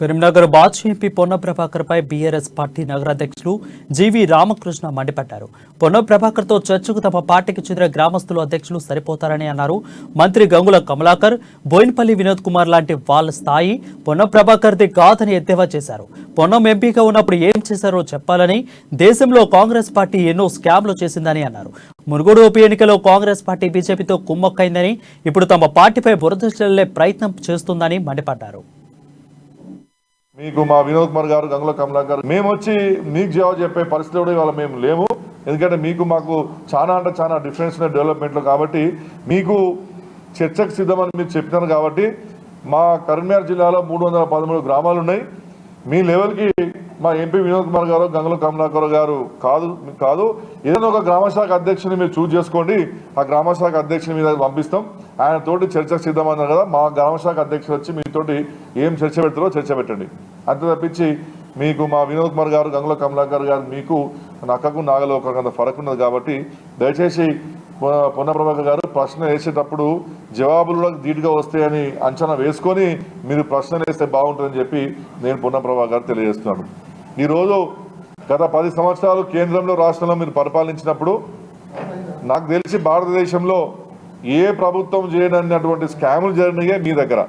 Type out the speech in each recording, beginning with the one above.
కరీంనగర్ మాజీ ఎంపీ పొన్న ప్రభాకర్ పై BRS party నగరాధ్యక్షులు జీవి రామకృష్ణ మండిపడ్డారు. పొన్న ప్రభాకర్ తో చర్చకు తమ పార్టీకి చెందిన గ్రామస్తులు అధ్యక్షులు సరిపోతారని అన్నారు. మంత్రి గంగుల కమలాకర్, బోయినపల్లి వినోద్ కుమార్ లాంటి వాళ్ళ స్థాయి పొన్న ప్రభాకర్ది కాదని ఎద్దేవా చేశారు. పొన్నం ఎంపీగా ఉన్నప్పుడు ఏం చేశారో చెప్పాలని, దేశంలో కాంగ్రెస్ పార్టీ ఎన్నో స్కామ్లు చేసిందని అన్నారు. మునుగోడు ఉప ఎన్నికలో కాంగ్రెస్ పార్టీ బీజేపీతో కుమ్మక్కైందని, ఇప్పుడు తమ పార్టీపై బురద చల్లే ప్రయత్నం చేస్తుందని మండిపడ్డారు. మీకు మా వినోద్ కుమార్ గారు, గంగుల కమలాకర్ మేము వచ్చి మీకు జవాబు చెప్పే పరిస్థితి కూడా ఇవాళ మేము లేము. ఎందుకంటే మీకు మాకు చాలా డిఫరెన్స్ ఉన్నాయి డెవలప్మెంట్లో. కాబట్టి మీకు చర్చకు సిద్ధమని మీరు చెప్పినారు. కాబట్టి మా కరీంనగర్ జిల్లాలో 313 గ్రామాలు ఉన్నాయి. మీ లెవెల్కి మా ఎంపీ వినోద్ కుమార్ గారు, గంగుల కమలాకర్ గారు కాదు ఏదైనా ఒక గ్రామశాఖ అధ్యక్షుని మీరు చూజ్ చేసుకోండి. ఆ గ్రామశాఖ అధ్యక్షుని మీద పంపిస్తాం. ఆయన తోటి చర్చకు సిద్ధమన్నారు కదా, మా గ్రామశాఖ అధ్యక్షుడు వచ్చి మీతోటి ఏం చర్చ పెడతారో చర్చ పెట్టండి. అంతే తప్పించి మీకు మా వినోద్ కుమార్ గారు, గంగుల కమలాకర్ గారు మీకు నక్కకు నాగలో ఒక ఫరక్ ఉన్నది. కాబట్టి దయచేసి పొన్న ప్రభాకర్ గారు ప్రశ్న వేసేటప్పుడు జవాబులు కూడా ధీటుగా వస్తాయని అంచనా వేసుకొని మీరు ప్రశ్న వేస్తే బాగుంటుందని చెప్పి నేను పొన్న ప్రభాకర్ గారు తెలియజేస్తున్నాను. ఈరోజు గత 10 సంవత్సరాలు కేంద్రంలో రాష్ట్రంలో మీరు పరిపాలించినప్పుడు నాకు తెలిసి భారతదేశంలో ఏ ప్రభుత్వం చేయనటువంటి స్కాములు జరిగినాయే మీ దగ్గర.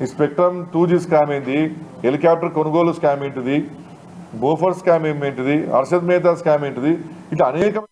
ఈ స్పెక్ట్రమ్ 2G స్కామ్ ఏంటి, హెలికాప్టర్ కొనుగోలు స్కామ్ ఏంటిది, బోఫర్ స్కామ్ ఏంటిది, హర్షద్ మేహతా స్కామ్ ఏంటిది, ఇట్లా అనేక